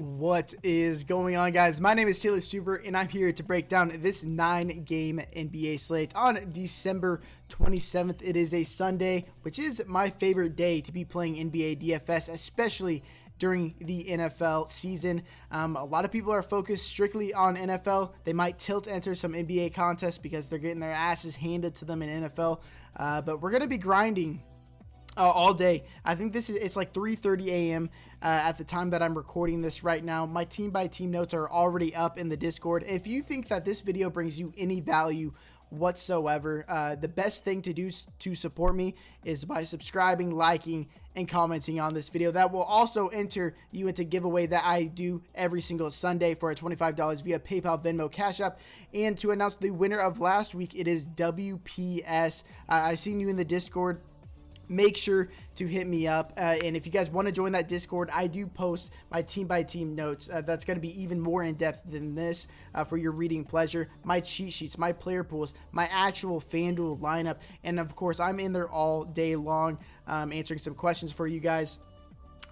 What is going on, guys? My name is Taylor Stuber, and I'm here to break down this 9-game NBA slate on December 27th. It is a Sunday, which is my favorite day to be playing NBA DFS, especially during the NFL season. A lot of people are focused strictly on NFL. They might tilt enter some NBA contests because they're getting their asses handed to them in NFL, but we're going to be grinding all day. I think it's like 3:30 a.m. At the time that I'm recording this right now. My team by team notes are already up in the Discord. If you think that this video brings you any value whatsoever, the best thing to do to support me is by subscribing, liking, and commenting on this video. That will also enter you into giveaway that I do every single Sunday for a $25 via PayPal, Venmo, Cash App. And to announce the winner of last week, it is WPS. I've seen you in the Discord. Make sure to hit me up. And if you guys want to join that Discord, I do post my team by team notes. That's going to be even more in depth than this for your reading pleasure. My cheat sheets, my player pools, my actual FanDuel lineup. And of course, I'm in there all day long answering some questions for you guys.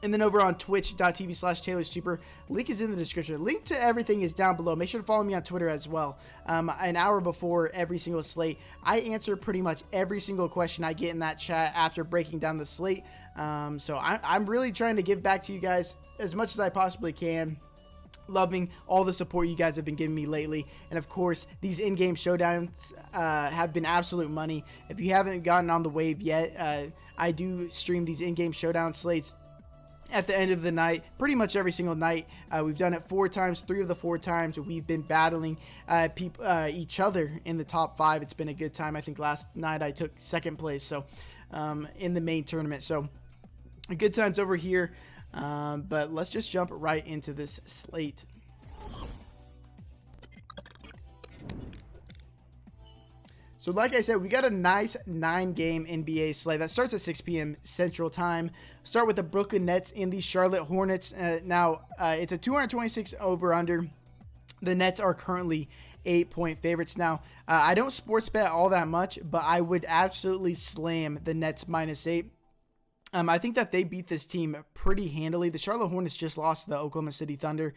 And then over on twitch.tv/TaylorSuper, link is in the description. Link to everything is down below. Make sure to follow me on Twitter as well. An hour before every single slate, I answer pretty much every single question I get in that chat after breaking down the slate. So I'm really trying to give back to you guys as much as I possibly can. Loving all the support you guys have been giving me lately. And of course, these in-game showdowns have been absolute money. If you haven't gotten on the wave yet, I do stream these in-game showdown slates at the end of the night, pretty much every single night. We've done it 4 times. 3 of the 4 times we've been battling each other in the top 5. It's been a good time. I think last night I took 2nd place, so in the main tournament. So good times over here. But let's just jump right into this slate. So like I said, we got a nice 9-game NBA slate that starts at 6 p.m. Central Time. Start with the Brooklyn Nets and the Charlotte Hornets. Now, it's a 226 over-under. The Nets are currently 8-point favorites. Now, I don't sports bet all that much, but I would absolutely slam the Nets -8. I think that they beat this team pretty handily. The Charlotte Hornets just lost to the Oklahoma City Thunder,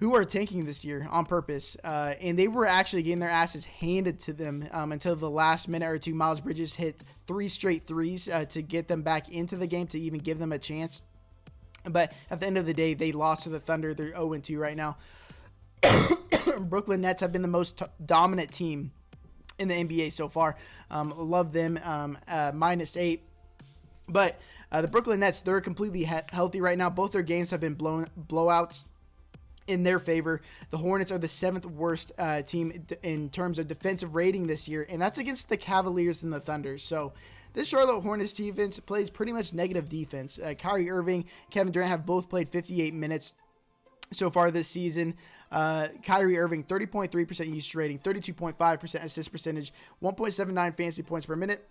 who are tanking this year on purpose. And they were actually getting their asses handed to them until the last minute or two. Miles Bridges hit 3 straight threes to get them back into the game, to even give them a chance. But at the end of the day, they lost to the Thunder. They're 0-2 right now. Brooklyn Nets have been the most dominant team in the NBA so far. Love them, -8. But the Brooklyn Nets, they're completely healthy right now. Both their games have been blowouts in their favor. The Hornets are the 7th worst team in terms of defensive rating this year, and that's against the Cavaliers and the Thunder. So this Charlotte Hornets defense plays pretty much negative defense. Kyrie Irving, Kevin Durant have both played 58 minutes so far this season. Kyrie Irving, 30.3% usage rating, 32.5% assist percentage, 1.79 fantasy points per minute.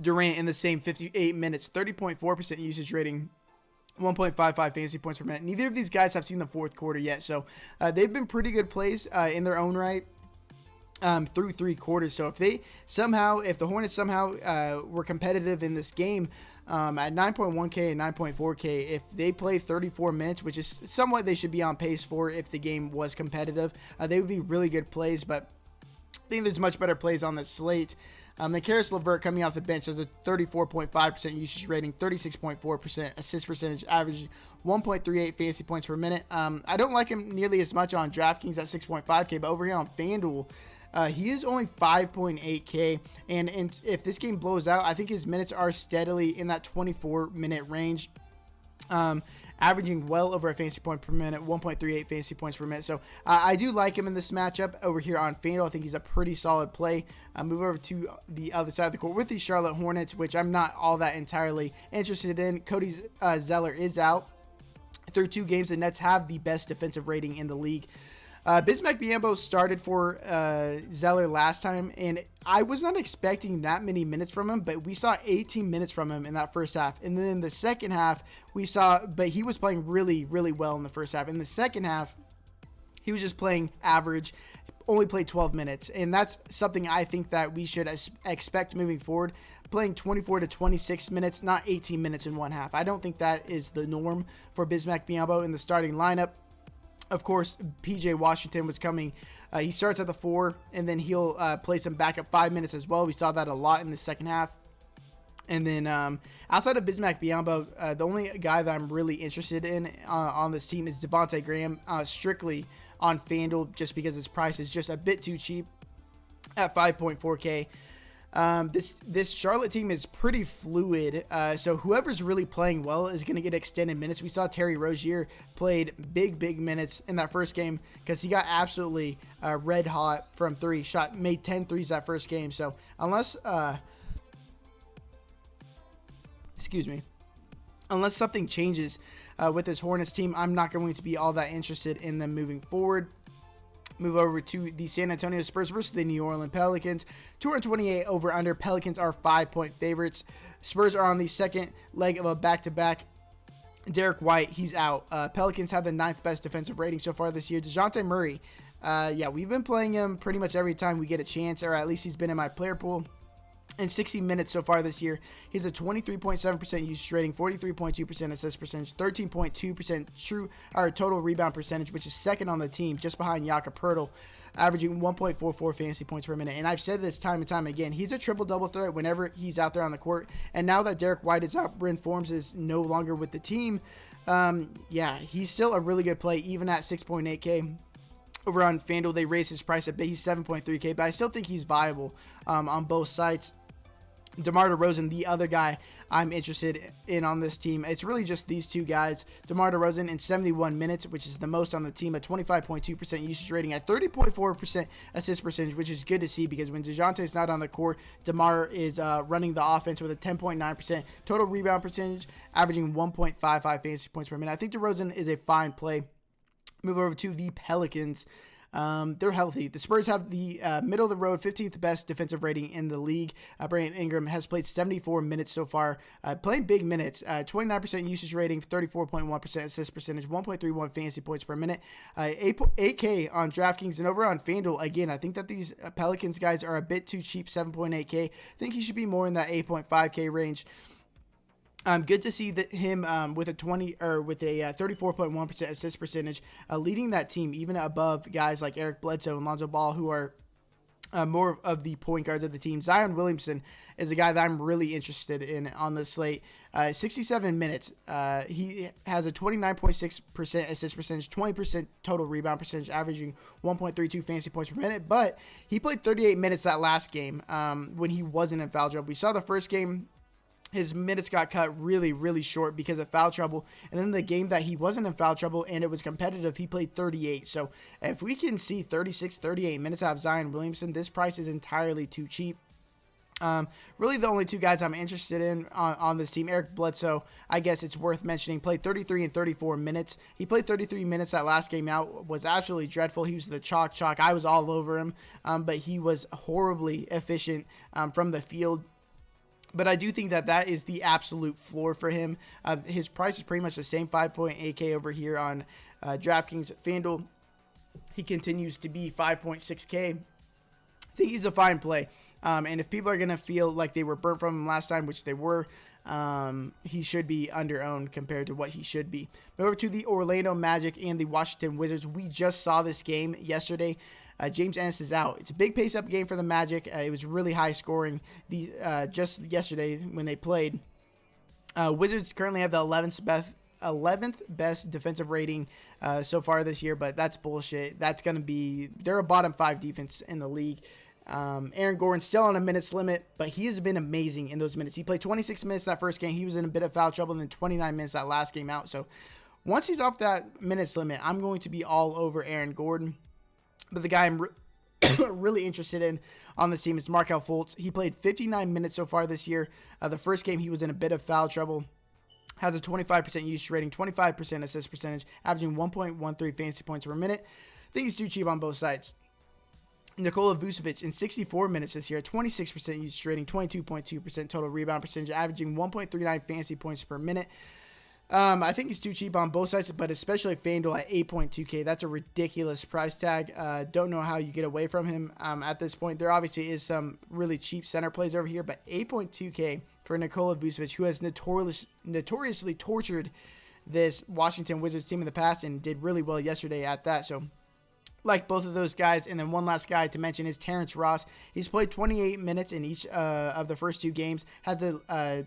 Durant in the same 58 minutes, 30.4% usage rating, 1.55 fantasy points per minute. Neither of these guys have seen the 4th quarter yet, so they've been pretty good plays in their own right through 3 quarters. So if the Hornets somehow were competitive in this game at 9.1K and 9.4K, if they play 34 minutes, which is somewhat they should be on pace for if the game was competitive, they would be really good plays. But I think there's much better plays on this slate. Then Caris LeVert coming off the bench has a 34.5% usage rating, 36.4% assist percentage, average 1.38 fantasy points per minute. I don't like him nearly as much on DraftKings at 6.5K, but over here on FanDuel, he is only 5.8K. And if this game blows out, I think his minutes are steadily in that 24-minute range. Averaging well over a fantasy point per minute, 1.38 fantasy points per minute. So I do like him in this matchup over here on FanDuel. I think he's a pretty solid play. Move over to the other side of the court with the Charlotte Hornets, which I'm not all that entirely interested in. Cody Zeller is out. Through 2 games, the Nets have the best defensive rating in the league. Bismack Biyombo started for Zeller last time, and I was not expecting that many minutes from him, but we saw 18 minutes from him in that first half. And then in the second half, but he was playing really, really well in the first half. In the second half, he was just playing average. only played 12 minutes. And that's something I think that we should expect moving forward. Playing 24 to 26 minutes, not 18 minutes in one half. I don't think that is the norm for Bismack Biyombo in the starting lineup. Of course, PJ Washington was coming. He starts at the 4, and then he'll play some backup 5 minutes as well. We saw that a lot in the second half. And then outside of Bismack Biyombo, the only guy that I'm really interested in on this team is Devontae Graham, strictly on FanDuel, just because his price is just a bit too cheap at 5.4K. This Charlotte team is pretty fluid, so whoever's really playing well is going to get extended minutes. We saw Terry Rozier played big minutes in that first game because he got absolutely red hot from 3, made 10 threes that first game. So unless something changes with this Hornets team, I'm not going to be all that interested in them moving forward. Move over to the San Antonio Spurs versus the New Orleans Pelicans. 228 over under. Pelicans are 5-point favorites. Spurs are on the second leg of a back-to-back. Derek White, he's out. Pelicans have the 9th best defensive rating so far this year. DeJounte Murray, we've been playing him pretty much every time we get a chance, or at least he's been in my player pool. In 60 minutes so far this year, he's a 23.7% usage rating, 43.2% assist percentage, 13.2% total rebound percentage, which is second on the team, just behind Jakob Poeltl, averaging 1.44 fantasy points per minute. And I've said this time and time again, he's a triple-double threat whenever he's out there on the court. And now that Derek White is out, Bryn Forbes is no longer with the team, he's still a really good play, even at 6.8K. Over on FanDuel, they raised his price a bit. He's 7.3K, but I still think he's viable on both sites. DeMar DeRozan, the other guy I'm interested in on this team. It's really just these two guys. DeMar DeRozan in 71 minutes, which is the most on the team, a 25.2% usage rating at 30.4% assist percentage, which is good to see because when DeJounte is not on the court, DeMar is running the offense with a 10.9% total rebound percentage, averaging 1.55 fantasy points per minute. I think DeRozan is a fine play. Move over to the Pelicans. They're healthy. The Spurs have the middle of the road 15th best defensive rating in the league. Bryant Ingram has played 74 minutes so far, playing big minutes, 29% usage rating, 34.1% assist percentage, 1.31 fantasy points per minute, 8K on DraftKings, and over on FanDuel. Again, I think that these Pelicans guys are a bit too cheap, 7.8K. I think he should be more in that 8.5K range. Good to see that him with a 34.1% assist percentage, leading that team even above guys like Eric Bledsoe and Lonzo Ball, who are more of the point guards of the team. Zion Williamson is a guy that I'm really interested in on the slate. 67 minutes. He has a 29.6% assist percentage, 20% total rebound percentage, averaging 1.32 fantasy points per minute. But he played 38 minutes that last game when he wasn't in foul trouble. We saw the first game, his minutes got cut really short because of foul trouble. And then the game that he wasn't in foul trouble and it was competitive, he played 38. So if we can see 36, 38 minutes out of Zion Williamson, this price is entirely too cheap. Really the only two guys I'm interested in on this team, Eric Bledsoe, I guess it's worth mentioning, played 33 and 34 minutes. He played 33 minutes that last game out, was absolutely dreadful. He was the chalk. I was all over him, but he was horribly efficient from the field. But I do think that is the absolute floor for him. His price is pretty much the same, 5.8K over here on DraftKings FanDuel. He continues to be 5.6K. I think he's a fine play. And if people are going to feel like they were burnt from him last time, which they were, he should be under-owned compared to what he should be. But over to the Orlando Magic and the Washington Wizards. We just saw this game yesterday. James Ennis is out. It's a big pace-up game for the Magic. It was really high scoring just yesterday when they played. Wizards currently have the 11th best defensive rating so far this year, but that's bullshit. They're a bottom 5 defense in the league. Aaron Gordon's still on a minutes limit, but he has been amazing in those minutes. He played 26 minutes that first game. He was in a bit of foul trouble, and then 29 minutes that last game out. So once he's off that minutes limit, I'm going to be all over Aaron Gordon. But the guy I'm really interested in on this team is Markelle Fultz. He played 59 minutes so far this year. The first game, he was in a bit of foul trouble. Has a 25% usage rating, 25% assist percentage, averaging 1.13 fantasy points per minute. I think he's too cheap on both sides. Nikola Vucevic in 64 minutes this year, 26% usage rating, 22.2% total rebound percentage, averaging 1.39 fantasy points per minute. I think he's too cheap on both sides, but especially FanDuel at 8.2K. That's a ridiculous price tag. Don't know how you get away from him at this point. There obviously is some really cheap center plays over here, but 8.2K for Nikola Vucevic, who has notoriously tortured this Washington Wizards team in the past and did really well yesterday at that. So like both of those guys. And then one last guy to mention is Terence Ross. He's played 28 minutes in each of the first 2 games, has a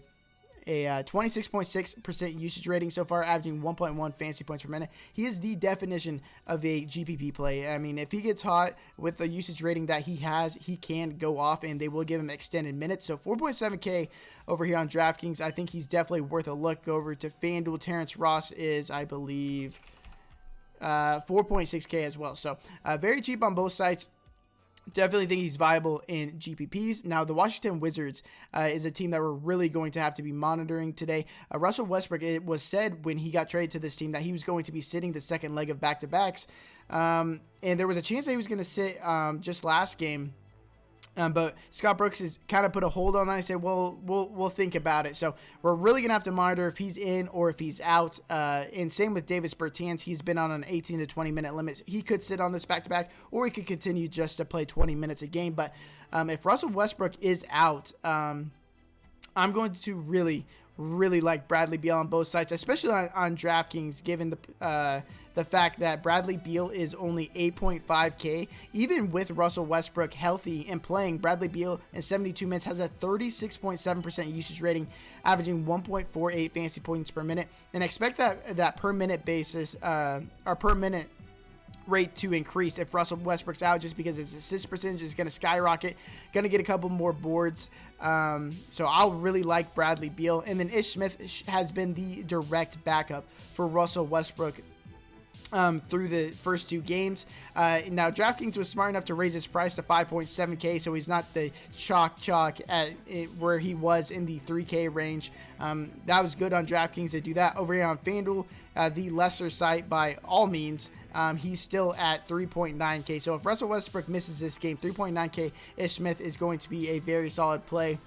26.6% usage rating so far, averaging 1.1 fantasy points per minute. He is the definition of a GPP play. I mean, if he gets hot with the usage rating that he has, he can go off, and they will give him extended minutes. So 4.7K over here on DraftKings. I think he's definitely worth a look. Go over to FanDuel. Terence Ross is, I believe, 4.6K as well. So very cheap on both sites. Definitely think he's viable in GPPs. Now, the Washington Wizards is a team that we're really going to have to be monitoring today. Russell Westbrook, it was said when he got traded to this team that he was going to be sitting the second leg of back-to-backs. And there was a chance that he was going to sit just last game. But Scott Brooks has kind of put a hold on that. I said, well, we'll think about it. So we're really going to have to monitor if he's in or if he's out. And same with Davis Bertans. He's been on an 18 to 20-minute limit. He could sit on this back-to-back, or he could continue just to play 20 minutes a game. But if Russell Westbrook is out, I'm going to really like Bradley Beal on both sides, especially on DraftKings, given the fact that Bradley Beal is only 8.5K. Even with Russell Westbrook healthy and playing, Bradley Beal in 72 minutes has a 36.7% usage rating, averaging 1.48 fantasy points per minute. And expect that per minute basis, or per minute rate to increase if Russell Westbrook's out, just because his assist percentage is going to skyrocket, going to get a couple more boards. So I'll really like Bradley Beal. And then Ish Smith has been the direct backup for Russell Westbrook through the first 2 games. Now, DraftKings was smart enough to raise his price to 5.7K, so he's not the chalk at it, where he was in the 3K range. That was good on DraftKings to do that. Over here on FanDuel, the lesser site by all means, he's still at 3.9K. So if Russell Westbrook misses this game, 3.9K, Ish Smith is going to be a very solid play.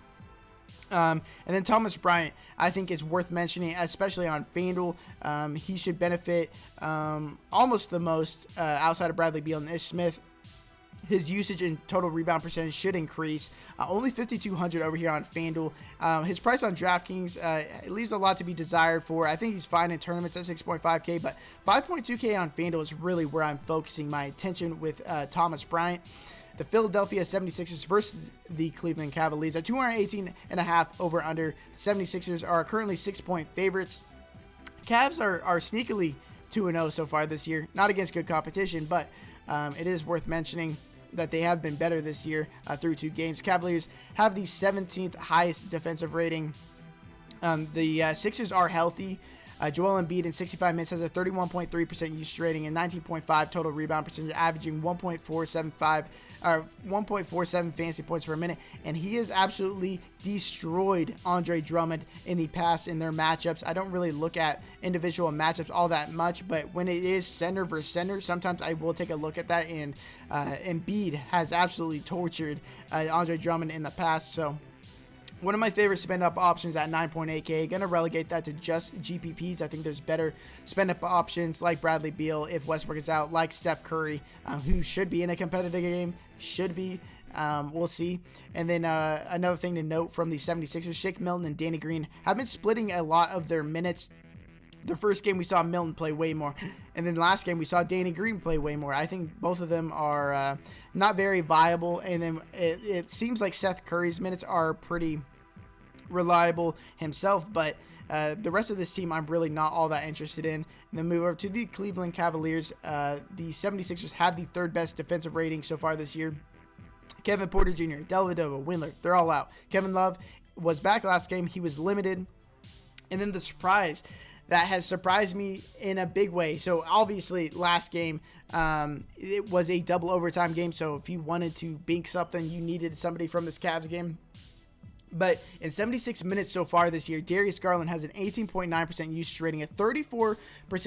And then Thomas Bryant, I think, is worth mentioning, especially on FanDuel. He should benefit almost the most outside of Bradley Beal and Ish Smith. His usage and total rebound percentage should increase. Only 5,200 over here on FanDuel. His price on DraftKings it leaves a lot to be desired for. I think he's fine in tournaments at 6.5K, but 5.2K on FanDuel is really where I'm focusing my attention with Thomas Bryant. The Philadelphia 76ers versus the Cleveland Cavaliers are 218.5 over under. The 76ers are currently 6-point favorites. Cavs are sneakily 2-0 so far this year. Not against good competition, but it is worth mentioning that they have been better this year through 2 games. Cavaliers have the 17th highest defensive rating. The Sixers are healthy. Joel Embiid in 65 minutes has a 31.3% usage rating and 19.5 total rebound percentage, averaging 1.47 fantasy points per minute. And he has absolutely destroyed Andre Drummond in the past in their matchups. I don't really look at individual matchups all that much, but when it is center versus center, sometimes I will take a look at that. And Embiid has absolutely tortured Andre Drummond in the past. So one of my favorite spend-up options at 9.8K. Going to relegate that to just GPPs. I think there's better spend-up options like Bradley Beal if Westbrook is out, like Steph Curry, who should be in a competitive game. Should be. We'll see. And then another thing to note from the 76ers, Shake Milton and Danny Green have been splitting a lot of their minutes. The first game we saw Milton play way more, and then last game we saw Danny Green play way more. I think both of them are not very viable, and then it seems like Seth Curry's minutes are pretty reliable himself, but the rest of this team I'm really not all that interested in. And then move over to the Cleveland Cavaliers. The 76ers have the 3rd best defensive rating so far this year. Kevin Porter Jr., Dellavedova, Windler, they're all out. Kevin Love was back last game. He was limited. And then the surprise that has surprised me in a big way. So obviously last game, it was a double overtime game. So if you wanted to bink something, you needed somebody from this Cavs game. But in 76 minutes so far this year, Darius Garland has an 18.9% usage rating, a 34%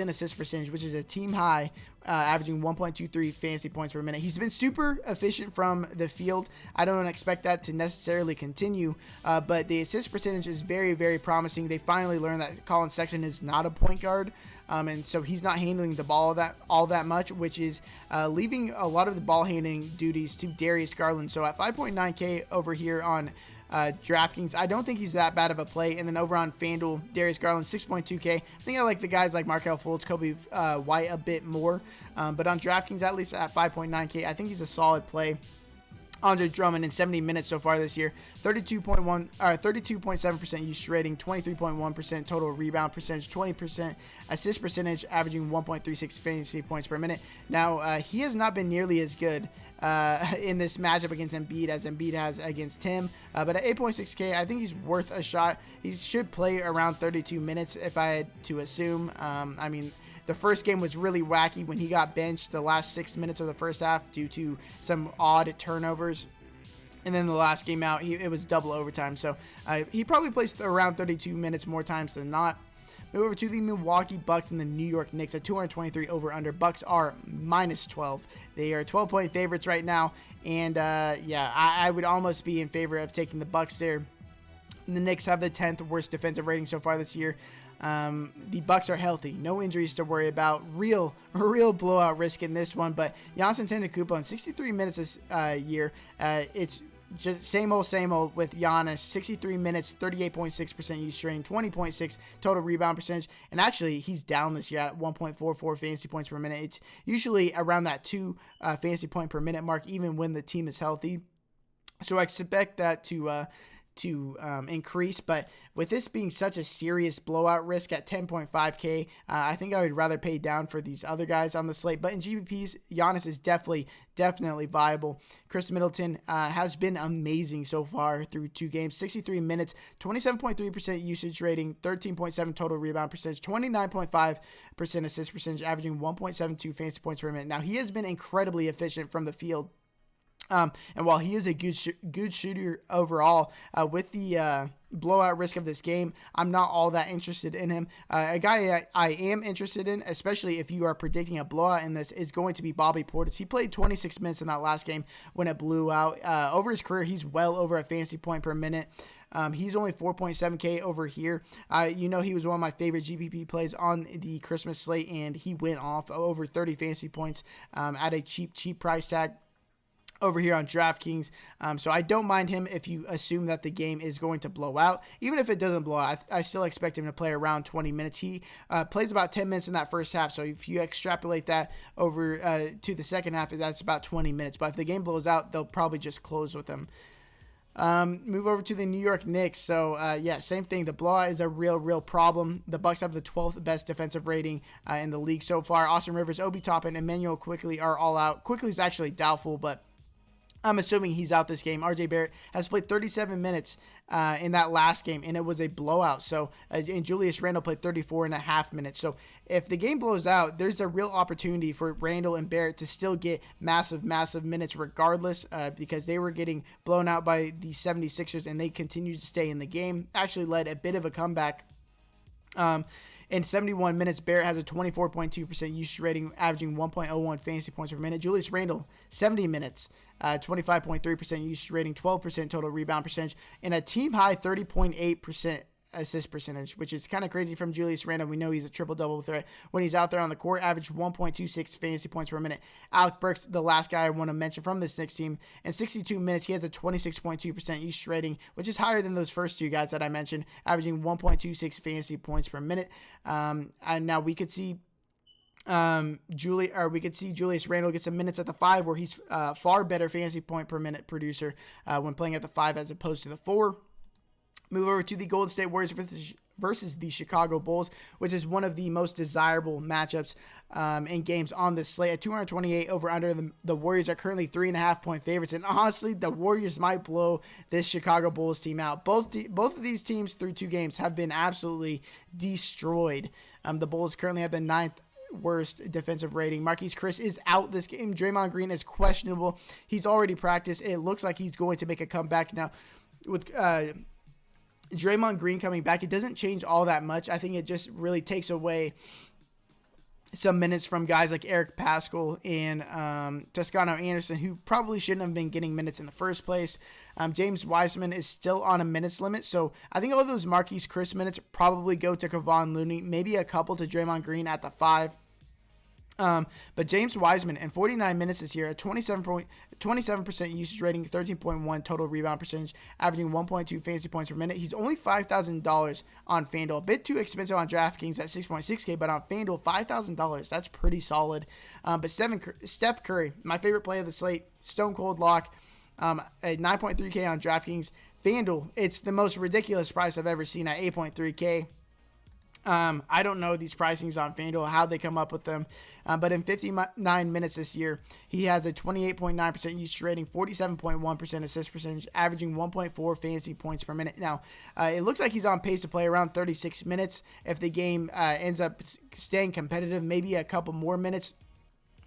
assist percentage, which is a team high, averaging 1.23 fantasy points per minute. He's been super efficient from the field. I don't expect that to necessarily continue, but the assist percentage is very, very promising. They finally learned that Colin Sexton is not a point guard. And so he's not handling the ball all that much, which is leaving a lot of the ball handling duties to Darius Garland. So at 5.9K over here on DraftKings, I don't think he's that bad of a play. And then over on FanDuel, Darius Garland 6.2K. I think I like the guys like Markelle Fultz, Kobe White a bit more. But on DraftKings, at least at 5.9K, I think he's a solid play. Andre Drummond in 70 minutes so far this year, 32.7% usage rating, 23.1% total rebound percentage, 20% assist percentage, averaging 1.36 fantasy points per minute. Now, he has not been nearly as good in this matchup against Embiid as Embiid has against him, but at 8.6K, I think he's worth a shot. He should play around 32 minutes if I had to assume. I mean, the first game was really wacky when he got benched the last 6 minutes of the first half due to some odd turnovers. And then the last game out, it was double overtime. So he probably plays around 32 minutes more times than not. Move over to the Milwaukee Bucks and the New York Knicks at 223 over-under. Bucks are minus 12. They are 12-point favorites right now. And, I would almost be in favor of taking the Bucks there. And the Knicks have the 10th worst defensive rating so far this year. The Bucks are healthy, no injuries to worry about. Real blowout risk in this one. But Giannis Antetokounmpo in 63 minutes this year, it's just same old with Giannis. 63 minutes, 38.6% usage rating, 20.6 total rebound percentage, and actually he's down this year at 1.44 fantasy points per minute. It's usually around that 2 fantasy point per minute mark, even when the team is healthy. So I expect that to increase, but with this being such a serious blowout risk at 10.5K, I think I would rather pay down for these other guys on the slate. But in GPPs, Giannis is definitely viable. Chris Middleton has been amazing so far through 2 games, 63 minutes, 27.3% usage rating, 13.7 total rebound percentage, 29.5% assist percentage, averaging 1.72 fantasy points per minute. Now, he has been incredibly efficient from the field. And while he is a good shooter overall, with the blowout risk of this game, I'm not all that interested in him. A guy I am interested in, especially if you are predicting a blowout in this, is going to be Bobby Portis. He played 26 minutes in that last game when it blew out. Over his career, he's well over a fantasy point per minute. He's only 4.7K over here. He was one of my favorite GPP plays on the Christmas slate, and he went off over 30 fantasy points at a cheap price tag over here on DraftKings. So I don't mind him if you assume that the game is going to blow out. Even if it doesn't blow out, I still expect him to play around 20 minutes. He plays about 10 minutes in that first half. So if you extrapolate that over to the second half, that's about 20 minutes. But if the game blows out, they'll probably just close with him. Move over to the New York Knicks. So, same thing. The blowout is a real problem. The Bucks have the 12th best defensive rating in the league so far. Austin Rivers, Obi Toppin, and Emmanuel Quickley are all out. Quickley's actually doubtful, but I'm assuming he's out this game. RJ Barrett has played 37 minutes in that last game, and it was a blowout. So, and Julius Randle played 34.5 minutes. So, if the game blows out, there's a real opportunity for Randle and Barrett to still get massive minutes regardless, because they were getting blown out by the 76ers, and they continued to stay in the game. Actually led a bit of a comeback. In 71 minutes, Barrett has a 24.2% usage rating, averaging 1.01 fantasy points per minute. Julius Randle, 70 minutes, 25.3% usage rating, 12% total rebound percentage, and a team-high 30.8% assist percentage, which is kind of crazy from Julius Randle. We know he's a triple-double threat. When he's out there on the court, averaged 1.26 fantasy points per minute. Alec Burks, the last guy I want to mention from this Knicks team, in 62 minutes, he has a 26.2% usage rating, which is higher than those first 2 guys that I mentioned, averaging 1.26 fantasy points per minute. And now we could see Julius Randle get some minutes at the 5, where he's far better fantasy point per minute producer when playing at the 5 as opposed to the 4. Move over to the Golden State Warriors versus the Chicago Bulls, which is one of the most desirable matchups in games on this slate. At 228 over under, the Warriors are currently 3.5-point favorites, and honestly, the Warriors might blow this Chicago Bulls team out. Both of these teams through 2 games have been absolutely destroyed. The Bulls currently have the 9th worst defensive rating. Marquise Chris is out this game. Draymond Green is questionable. He's already practiced. It looks like he's going to make a comeback now with Draymond Green coming back, it doesn't change all that much. I think it just really takes away some minutes from guys like Eric Paschall and Toscano Anderson, who probably shouldn't have been getting minutes in the first place. James Wiseman is still on a minutes limit, so I think all of those Marquise Chris minutes probably go to Kevon Looney, maybe a couple to Draymond Green at the 5. But James Wiseman in 49 minutes this year, a 27% usage rating, 13.1 total rebound percentage, averaging 1.2 fantasy points per minute. He's only $5,000 on FanDuel. A bit too expensive on DraftKings at 6.6K, but on FanDuel, $5,000. That's pretty solid. But Steph Curry, my favorite play of the slate, stone cold lock, at 9.3K on DraftKings. FanDuel, it's the most ridiculous price I've ever seen at 8.3K. I don't know these pricings on FanDuel, how they come up with them. But in 59 minutes this year, he has a 28.9% usage rating, 47.1% assist percentage, averaging 1.4 fantasy points per minute. Now, it looks like he's on pace to play around 36 minutes. If the game ends up staying competitive, maybe a couple more minutes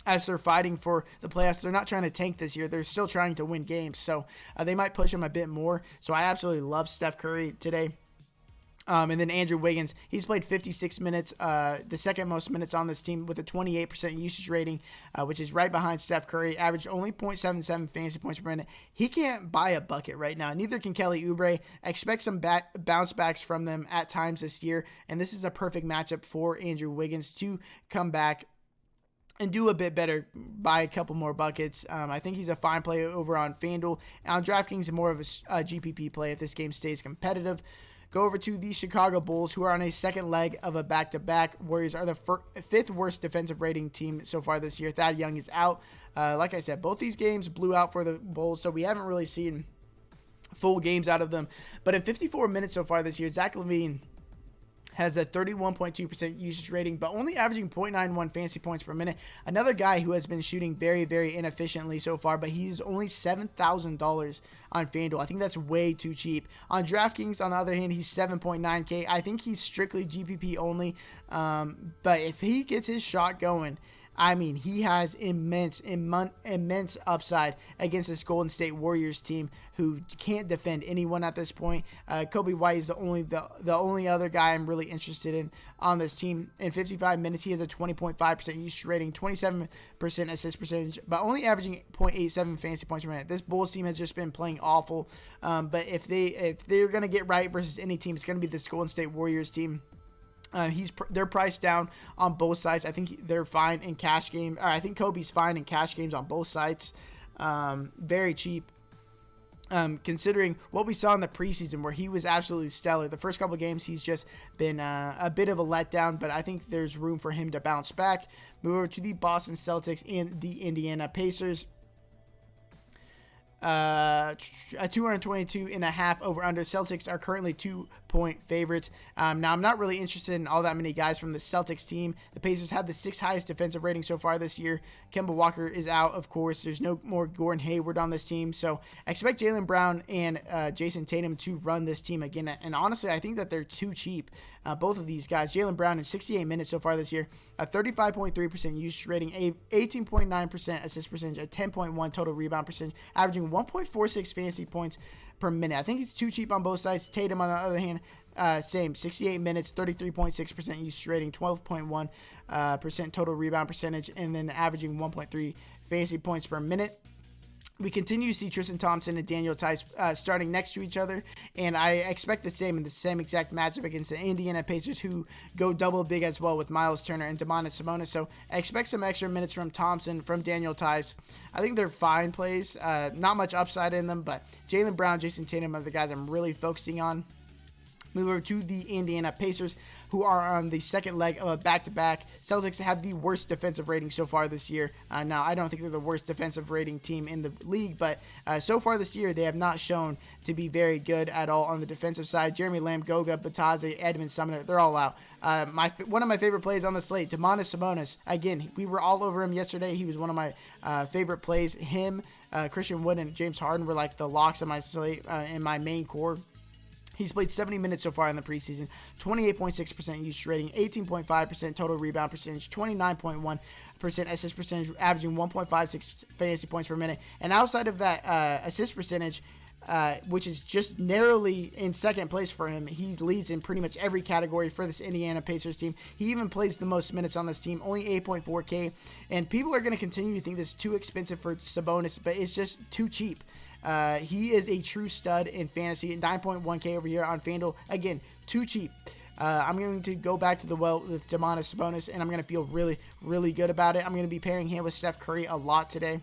as they're fighting for the playoffs. They're not trying to tank this year. They're still trying to win games. So they might push him a bit more. So I absolutely love Steph Curry today. And then Andrew Wiggins, he's played 56 minutes, the second most minutes on this team with a 28% usage rating, which is right behind Steph Curry, averaged only 0.77 fantasy points per minute. He can't buy a bucket right now. Neither can Kelly Oubre. Expect some bounce backs from them at times this year, and this is a perfect matchup for Andrew Wiggins to come back and do a bit better, buy a couple more buckets. I think he's a fine play over on FanDuel. On DraftKings, more of a GPP play if this game stays competitive. Go over to the Chicago Bulls, who are on a second leg of a back-to-back. Warriors are the fifth worst defensive rating team so far this year. Thad Young is out. Like I said, both these games blew out for the Bulls, so we haven't really seen full games out of them. But in 54 minutes so far this year, Zach LaVine has a 31.2% usage rating, but only averaging 0.91 fantasy points per minute. Another guy who has been shooting very, very inefficiently so far, but he's only $7,000 on FanDuel. I think that's way too cheap. On DraftKings, on the other hand, he's 7.9K. I think he's strictly GPP only, but if he gets his shot going, I mean, he has immense upside against this Golden State Warriors team who can't defend anyone at this point. Kobe White is the only other guy I'm really interested in on this team. In 55 minutes, he has a 20.5% usage rating, 27% assist percentage, but only averaging 0.87 fantasy points per minute. This Bulls team has just been playing awful. But if they're gonna get right versus any team, it's gonna be this Golden State Warriors team. They're priced down on both sides. I think they're fine in cash game. I think Kobe's fine in cash games on both sides. Very cheap. Considering what we saw in the preseason where he was absolutely stellar. The first couple of games he's just been a bit of a letdown, but I think there's room for him to bounce back. Move over to the Boston Celtics and the Indiana Pacers. A 222.5 over under. Celtics are currently 2-point favorites. Now I'm not really interested in all that many guys from the Celtics team. The Pacers have the 6th highest defensive rating so far this year. Kemba Walker is out, of course. There's no more Gordon Hayward on this team, so expect Jaylen Brown and Jason Tatum to run this team again. And honestly, I think that they're too cheap. Both of these guys. Jaylen Brown in 68 minutes so far this year, a 35.3% usage rating, a 18.9% assist percentage, a 10.1 total rebound percentage, averaging 1.46 fantasy points per minute. I think he's too cheap on both sides. Tatum, on the other hand, same, 68 minutes, 33.6% usage rating, 12.1% total rebound percentage, and then averaging 1.3 fantasy points per minute. We continue to see Tristan Thompson and Daniel Tice starting next to each other, and I expect the same exact matchup against the Indiana Pacers, who go double big as well with Miles Turner and Domantas Sabonis. So I expect some extra minutes from Thompson, from Daniel Tice. I think they're fine plays, not much upside in them, but Jaylen Brown, Jason Tatum are the guys I'm really focusing on. Move over to the Indiana Pacers, who are on the second leg of a back-to-back. Celtics have the worst defensive rating so far this year. Now, I don't think they're the worst defensive rating team in the league, but so far this year, they have not shown to be very good at all on the defensive side. Jeremy Lamb, Goga, Bataze, Edmund Sumner, they're all out. One of my favorite plays on the slate, Domantas Sabonis. Again, we were all over him yesterday. He was one of my favorite plays. Him, Christian Wood, and James Harden were like the locks on my slate in my main core. He's played 70 minutes so far in the preseason, 28.6% usage rating, 18.5% total rebound percentage, 29.1% assist percentage, averaging 1.56 fantasy points per minute. And outside of that assist percentage, which is just narrowly in second place for him. He leads in pretty much every category for this Indiana Pacers team. He even plays the most minutes on this team, only 8.4K. And people are going to continue to think this is too expensive for Sabonis, but it's just too cheap. He is a true stud in fantasy, 9.1K over here on FanDuel. Again, too cheap. I'm going to go back to the well with Domantas Sabonis, and I'm going to feel really, really good about it. I'm going to be pairing him with Steph Curry a lot today.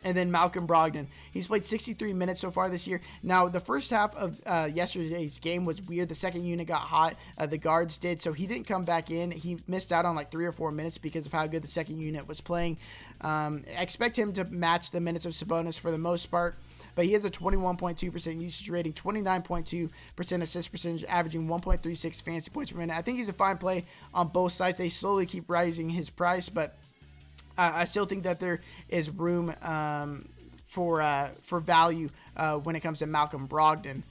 And then Malcolm Brogdon. He's played 63 minutes so far this year. Now, the first half of yesterday's game was weird. The second unit got hot. The guards did, so he didn't come back in. He missed out on like 3 or 4 minutes because of how good the second unit was playing. Expect him to match the minutes of Sabonis for the most part. But he has a 21.2% usage rating, 29.2% assist percentage, averaging 1.36 fantasy points per minute. I think he's a fine play on both sides. They slowly keep rising his price, but I still think that there is room for value when it comes to Malcolm Brogdon.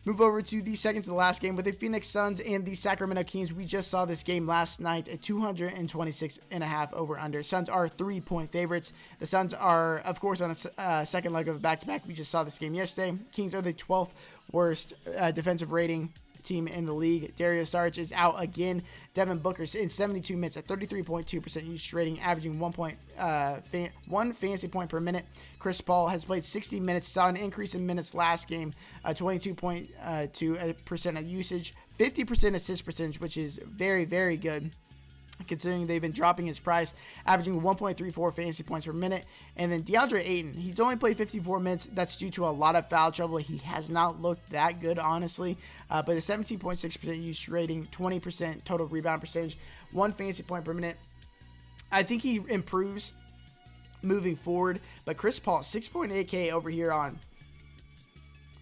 Move over to the second to the last game with the Phoenix Suns and the Sacramento Kings. We just saw this game last night at 226.5 over/under. Suns are 3-point favorites. The Suns are, of course, on a second leg of a back-to-back. We just saw this game yesterday. Kings are the 12th worst defensive rating team in the league. Dario Saric is out again. Devin Booker in 72 minutes at 33.2% usage rating, averaging 1 fantasy point per minute. Chris Paul has played 60 minutes, saw an increase in minutes last game, 22.2% of usage, 50% assist percentage, which is very, very good considering they've been dropping his price, averaging 1.34 fantasy points per minute. And then DeAndre Ayton, he's only played 54 minutes. That's due to a lot of foul trouble. He has not looked that good, honestly. But a 17.6% usage rating, 20% total rebound percentage, 1 fantasy point per minute. I think he improves moving forward. But Chris Paul, 6.8K over here on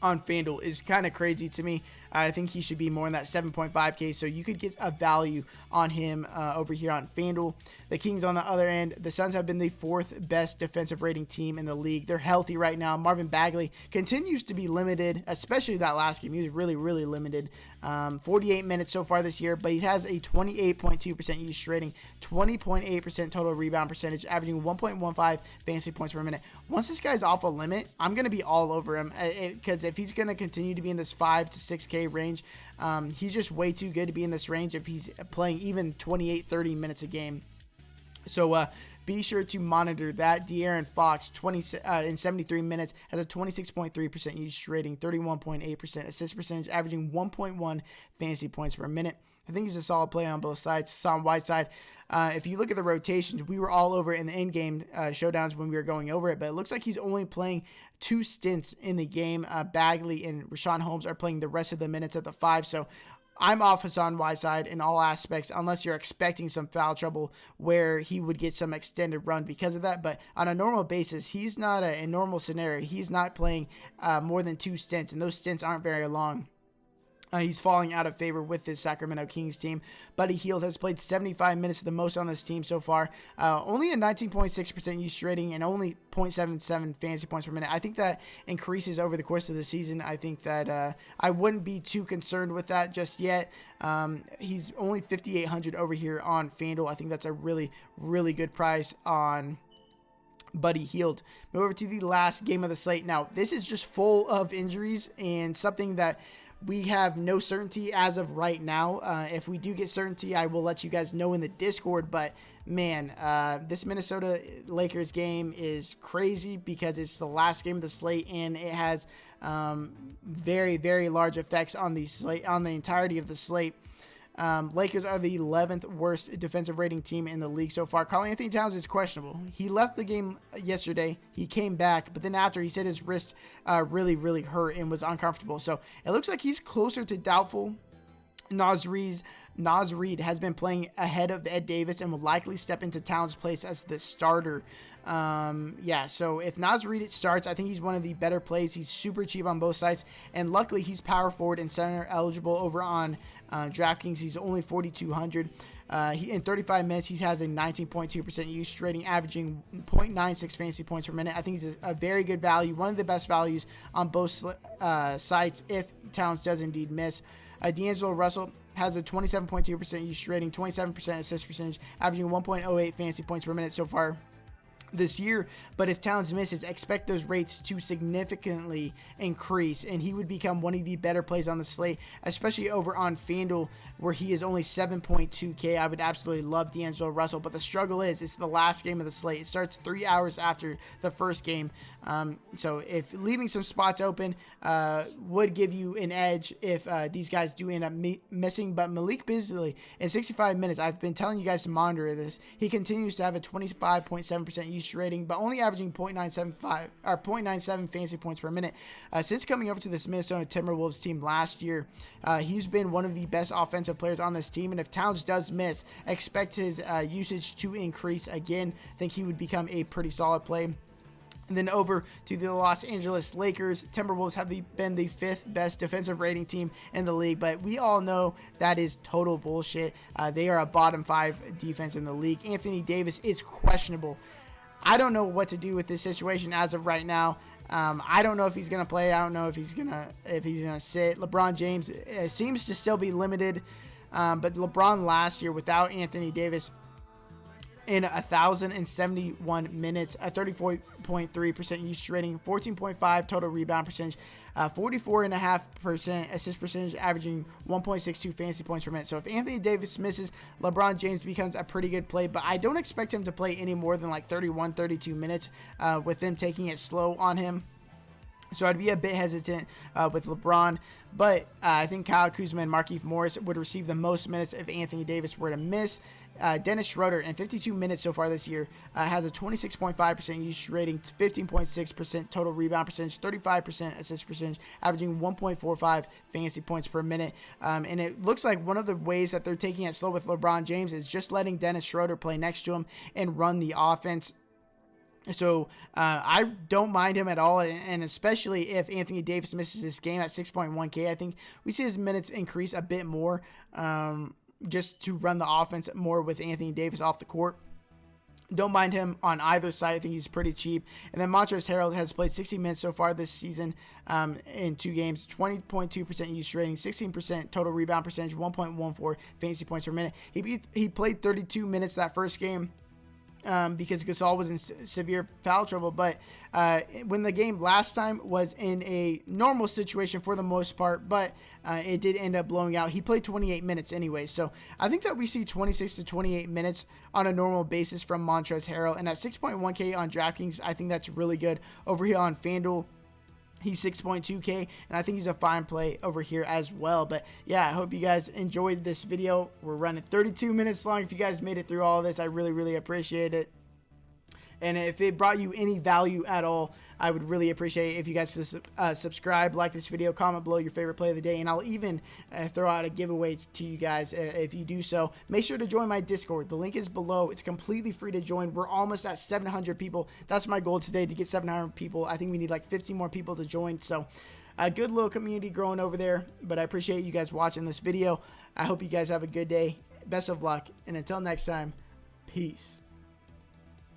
FanDuel is kind of crazy to me. I think he should be more in that 7.5K, so you could get a value on him over here on FanDuel. The Kings on the other end, the Suns have been the 4th best defensive rating team in the league. They're healthy right now. Marvin Bagley continues to be limited, especially that last game. He was really, really limited. 48 minutes so far this year, but he has a 28.2% usage rating, 20.8% total rebound percentage, averaging 1.15 fantasy points per minute. Once this guy's off a limit, I'm going to be all over him because if he's going to continue to be in this 5 to 6K range, he's just way too good to be in this range if he's playing even 28-30 minutes a game. So be sure to monitor that. De'Aaron Fox, in 73 minutes, has a 26.3% usage rating, 31.8% assist percentage, averaging 1.1 fantasy points per minute. I think he's a solid play on both sides. Hassan Whiteside, if you look at the rotations, we were all over it in the in-game showdowns when we were going over it, but it looks like he's only playing 2 stints in the game. Bagley and Rashawn Holmes are playing the rest of the minutes at the 5, so I'm off Hassan Whiteside in all aspects, unless you're expecting some foul trouble where he would get some extended run because of that. But on a normal basis, he's not a normal scenario. He's not playing more than 2 stints, and those stints aren't very long. He's falling out of favor with this Sacramento Kings team. Buddy Hield has played 75 minutes, the most on this team so far. Only a 19.6% usage rating and only 0.77 fantasy points per minute. I think that increases over the course of the season. I think that I wouldn't be too concerned with that just yet. He's only 5,800 over here on FanDuel. I think that's a really, really good price on Buddy Hield. Move over to the last game of the slate. Now, this is just full of injuries and something that we have no certainty as of right now. If we do get certainty, I will let you guys know in the Discord. But man, this Minnesota Lakers game is crazy because it's the last game of the slate, and it has very, very large effects on the slate, on the entirety of the slate. Lakers are the 11th worst defensive rating team in the league so far. Karl-Anthony Towns is questionable. He left the game yesterday. He came back, but then after he said his wrist really, really hurt and was uncomfortable. So it looks like he's closer to doubtful. Naz Reid has been playing ahead of Ed Davis and will likely step into Towns' place as the starter. So if Naz Reid starts, I think he's one of the better plays. He's super cheap on both sides, and luckily he's power forward and center eligible over on DraftKings. He's only 4,200. In 35 minutes, he has a 19.2% usage rating, averaging 0.96 fantasy points per minute. I think he's a very good value, one of the best values on both sites if Towns does indeed miss. D'Angelo Russell has a 27.2% usage rating, 27% assist percentage, averaging 1.08 fantasy points per minute so far this year. But if Towns misses, expect those rates to significantly increase, and he would become one of the better plays on the slate, especially over on FanDuel, where he is only 7.2K. I would absolutely love D'Angelo Russell, but the struggle is it's the last game of the slate. It starts 3 hours after the first game, so if leaving some spots open would give you an edge if these guys do end up missing. But Malik Beasley in 65 minutes, I've been telling you guys to monitor this. He continues to have a 25.7% usage rating, but only averaging 0.97 fantasy points per minute. Since coming over to this Minnesota Timberwolves team last year, he's been one of the best offensive players on this team, and if Towns does miss, expect his usage to increase again. I think he would become a pretty solid play. And then over to the Los Angeles Lakers. Timberwolves have been the 5th best defensive rating team in the league, but we all know that is total bullshit. They are a bottom 5 defense in the league. Anthony Davis is questionable. I don't know what to do with this situation as of right now. I don't know if he's going to play. I don't know if he's gonna sit. LeBron James seems to still be limited, but LeBron last year without Anthony Davis in 1,071 minutes, a 34.3% usage rating, 14.5 total rebound percentage, 44.5% assist percentage, averaging 1.62 fantasy points per minute. So if Anthony Davis misses, LeBron James becomes a pretty good play, but I don't expect him to play any more than like 31, 32 minutes with them taking it slow on him. So I'd be a bit hesitant with LeBron, but I think Kyle Kuzma and Markieff Morris would receive the most minutes if Anthony Davis were to miss. Dennis Schroeder, in 52 minutes so far this year, has a 26.5% usage rating, 15.6% total rebound percentage, 35% assist percentage, averaging 1.45 fantasy points per minute. And it looks like one of the ways that they're taking it slow with LeBron James is just letting Dennis Schroeder play next to him and run the offense. So I don't mind him at all, and especially if Anthony Davis misses this game at 6.1K, I think we see his minutes increase a bit more just to run the offense more with Anthony Davis off the court. Don't mind him on either side. I think he's pretty cheap. And then Montrezl Harrell has played 60 minutes so far this season in 2 games, 20.2% usage rating, 16% total rebound percentage, 1.14 fantasy points per minute. He played 32 minutes that first game because Gasol was in severe foul trouble. But when the game last time was in a normal situation for the most part, but it did end up blowing out. He played 28 minutes anyway. So I think that we see 26 to 28 minutes on a normal basis from Montrezl Harrell. And at 6.1K on DraftKings, I think that's really good. Over here on FanDuel, he's 6.2K, and I think he's a fine play over here as well. But yeah, I hope you guys enjoyed this video. We're running 32 minutes long. If you guys made it through all of this, I really, really appreciate it. And if it brought you any value at all, I would really appreciate it if you guys subscribe, like this video, comment below your favorite play of the day, and I'll even throw out a giveaway to you guys if you do so. Make sure to join my Discord. The link is below. It's completely free to join. We're almost at 700 people. That's my goal today, to get 700 people. I think we need like 50 more people to join. So a good little community growing over there, but I appreciate you guys watching this video. I hope you guys have a good day. Best of luck, and until next time, peace.